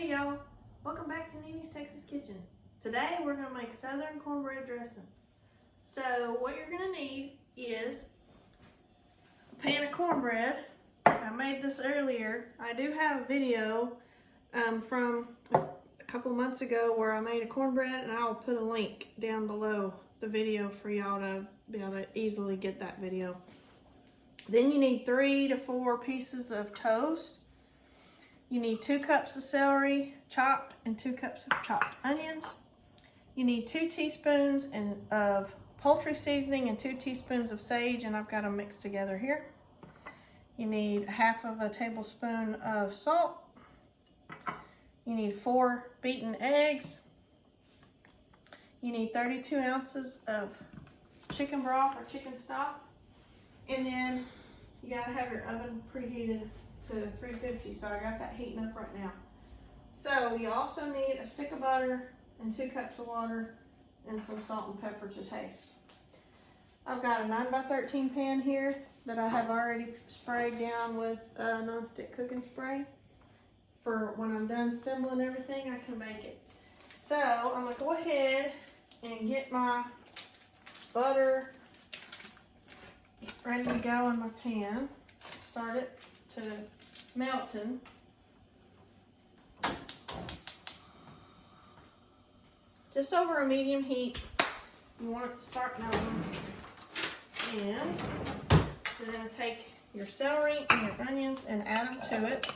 Hey y'all, welcome back to Nini's Texas Kitchen. Today we're going to make southern cornbread dressing. So what you're going to need is a pan of cornbread. I made this earlier. I do have a video from a couple months ago where I made a cornbread, and I'll put a link down below the video for y'all to be able to easily get that video. Then you need 3 to 4 pieces of toast. You need 2 cups of celery chopped and 2 cups of chopped onions. You need 2 teaspoons of poultry seasoning and 2 teaspoons of sage, and I've got them mixed together here. You need 1/2 tablespoon of salt. You need 4 beaten eggs. You need 32 ounces of chicken broth or chicken stock. And then you gotta have your oven preheated to 350, so I got that heating up right now. So you also need a stick of butter and 2 cups of water and some salt and pepper to taste. I've got a 9x13 pan here that I have already sprayed down with non-stick cooking spray. For when I'm done assembling everything, I can make it. So I'm gonna go ahead and get my butter ready to go in my pan. Start it to melting. Just over a medium heat. You want it to start melting. And you're going to take your celery and your onions and add them to it.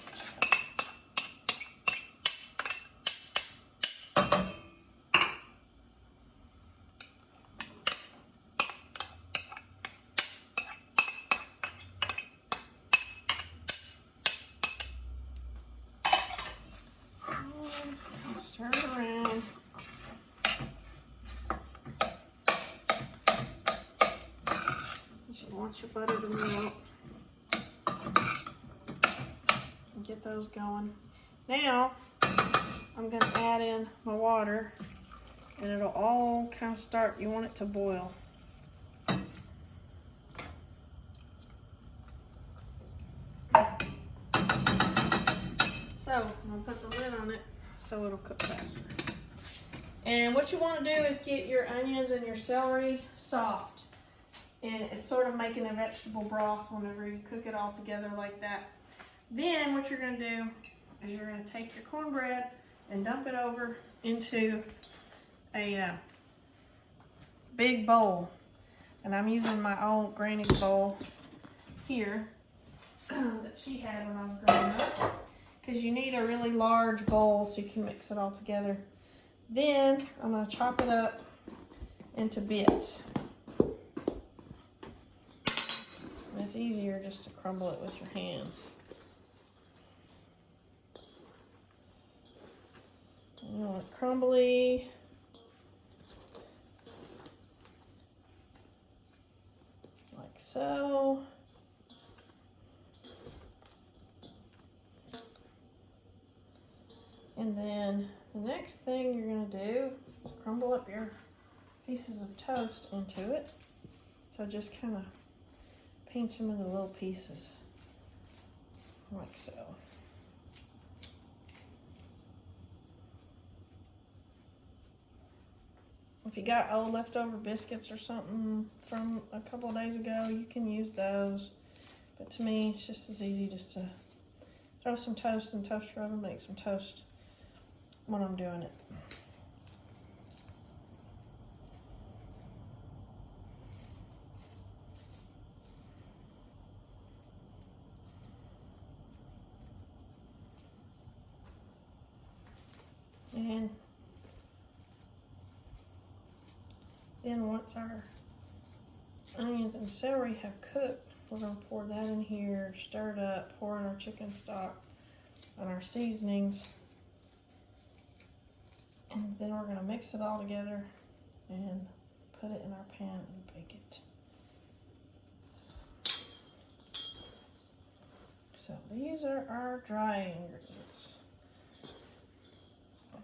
Turn around. You should want your butter to melt. And get those going. Now, I'm going to add in my water, and it'll all kind of start, you want it to boil. So, I'm going to put the lid on it so it'll cook faster. And what you want to do is get your onions and your celery soft. And it's sort of making a vegetable broth whenever you cook it all together like that. Then what you're going to do is you're going to take your cornbread and dump it over into a big bowl. And I'm using my old granny's bowl here that she had when I was growing up. Because you need a really large bowl so you can mix it all together. Then I'm going to chop it up into bits. And it's easier just to crumble it with your hands. And you want it crumbly. Like so. And then the next thing you're going to do is crumble up your pieces of toast into it. So just kind of pinch them into little pieces, like so. If you got old leftover biscuits or something from a couple of days ago, you can use those. But to me, it's just as easy just to throw some toast in the toaster oven, make some toast when I'm doing it. And then once our onions and celery have cooked, we're going to pour that in here, stir it up, pour in our chicken stock and our seasonings. And then we're going to mix it all together and put it in our pan and bake it. So these are our dry ingredients.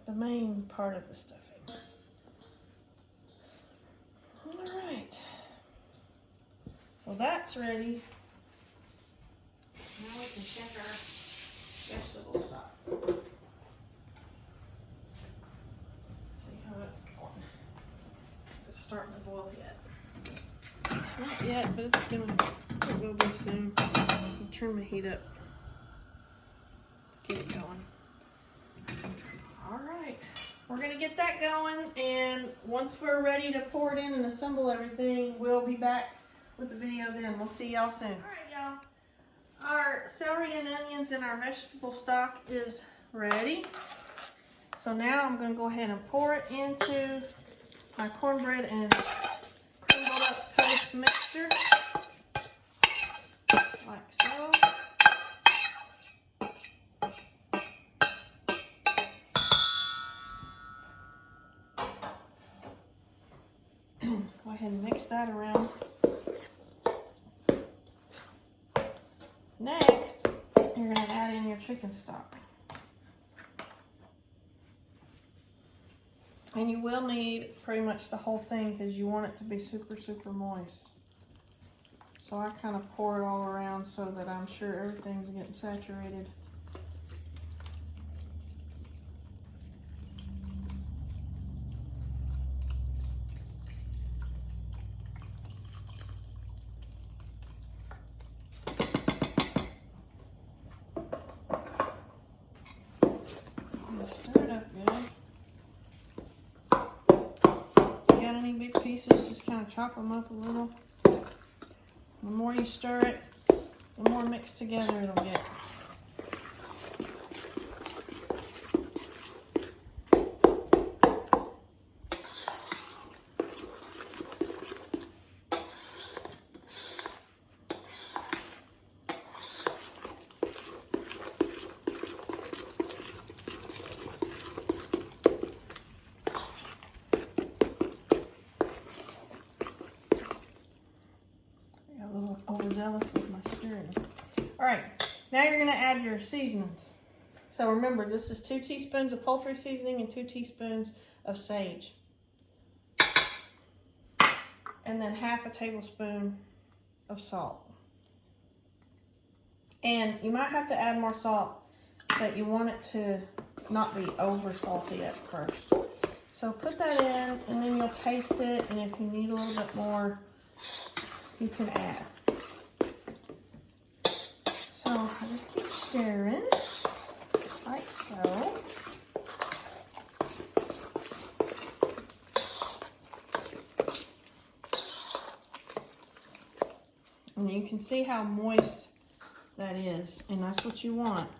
The main part of the stuffing. Alright. So that's ready. Now we can check our vegetable stock. Not yet, but it will be soon. I'll turn my heat up. Get it going. All right, we're gonna get that going, and once we're ready to pour it in and assemble everything, we'll be back with the video then. We'll see y'all soon. All right, y'all. Our celery and onions and our vegetable stock is ready. So now I'm gonna go ahead and pour it into my cornbread and crumbled up toast mixture, like so. Go ahead and mix that around. Next, you're gonna add in your chicken stock. And you will need pretty much the whole thing because you want it to be super, super moist. So I kind of pour it all around so that I'm sure everything's getting saturated. Stir it up good. Got any big pieces, just kind of chop them up a little. The more you stir it, the more mixed together it'll get. Overzealous with my stirring. All right, now you're gonna add your seasonings. So remember, this is 2 teaspoons of poultry seasoning and 2 teaspoons of sage. And then half a tablespoon of salt. And you might have to add more salt, but you want it to not be over salty at first. So put that in, and then you'll taste it, and if you need a little bit more, you can add. So I just keep stirring, like so. And you can see how moist that is, and that's what you want.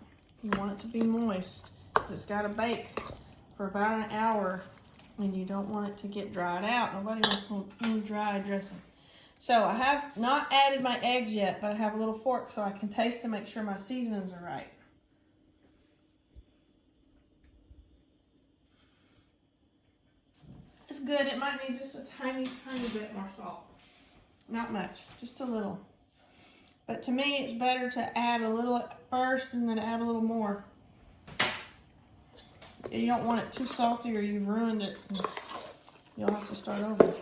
You want it to be moist, because it's got to bake for about an hour, and you don't want it to get dried out. Nobody wants any dry dressing. So I have not added my eggs yet, but I have a little fork so I can taste to make sure my seasonings are right. It's good. It might need just a tiny, tiny bit more salt. Not much, just a little. But to me, it's better to add a little at first and then add a little more. You don't want it too salty or you've ruined it. You'll have to start over.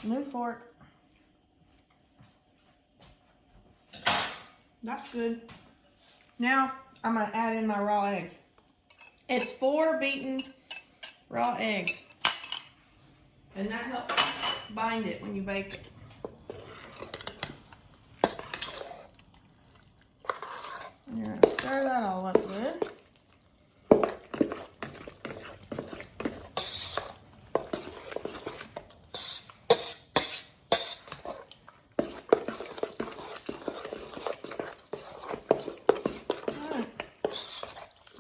New fork. That's good. Now I'm gonna add in my raw eggs. It's 4 beaten raw eggs, and that helps bind it when you bake it. And you're gonna stir that all up good.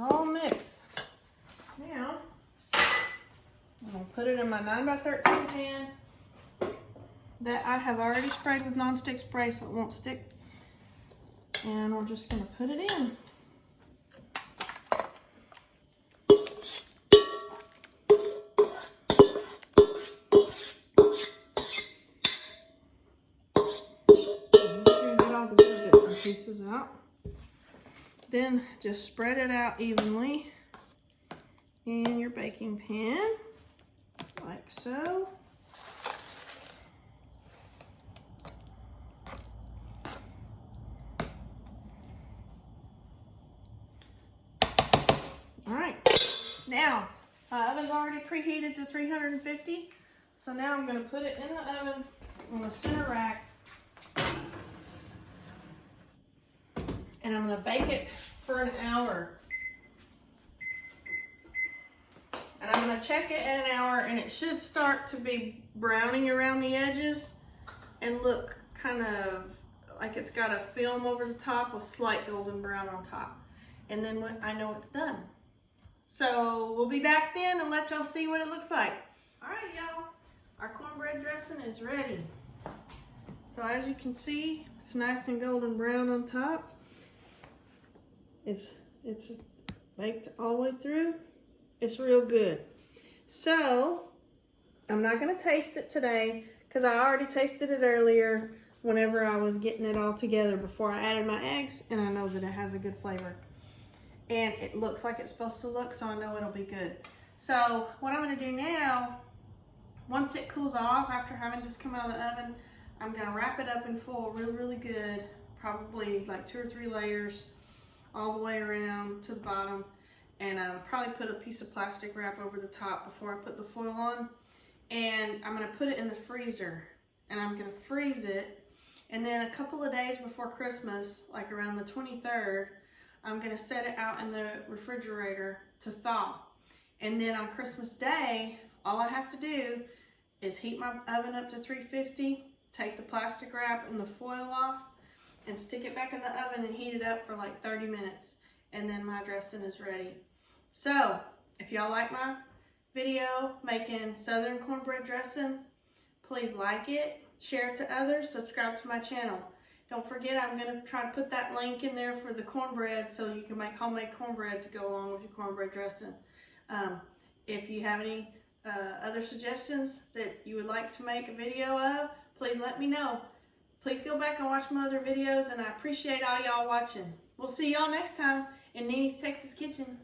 All mixed. Now, I'm going to put it in my 9x13 pan that I have already sprayed with nonstick spray so it won't stick. And we're just going to put it in. Make sure you get all the good bits and pieces out. Then just spread it out evenly in your baking pan, like so. oven's already preheated to 350. So now I'm gonna put it in the oven on the center rack. And I'm gonna bake it for an hour. And I'm gonna check it at an hour, and it should start to be browning around the edges and look kind of like it's got a film over the top with slight golden brown on top. And then when I know it's done. So we'll be back then and let y'all see what it looks like. All right, y'all, our cornbread dressing is ready. So as you can see, it's nice and golden brown on top. It's baked all the way through. It's real good. So I'm not gonna taste it today because I already tasted it earlier whenever I was getting it all together before I added my eggs, and I know that it has a good flavor. And it looks like it's supposed to look, so I know it'll be good. So what I'm gonna do now, once it cools off after having just come out of the oven, I'm gonna wrap it up in foil really good, probably like 2 or 3 layers all the way around to the bottom, and probably put a piece of plastic wrap over the top before I put the foil on. And I'm gonna put it in the freezer, and I'm gonna freeze it, and then a couple of days before Christmas, like around the 23rd, I'm gonna set it out in the refrigerator to thaw. And then on Christmas Day, all I have to do is heat my oven up to 350, take the plastic wrap and the foil off, and stick it back in the oven and heat it up for like 30 minutes. And then my dressing is ready. So if y'all like my video making Southern cornbread dressing, please like it, share it to others, subscribe to my channel. Don't forget, I'm gonna try to put that link in there for the cornbread so you can make homemade cornbread to go along with your cornbread dressing. If you have any other suggestions that you would like to make a video of, please let me know. Please go back and watch my other videos, and I appreciate all y'all watching. We'll see y'all next time in Nene's Texas Kitchen.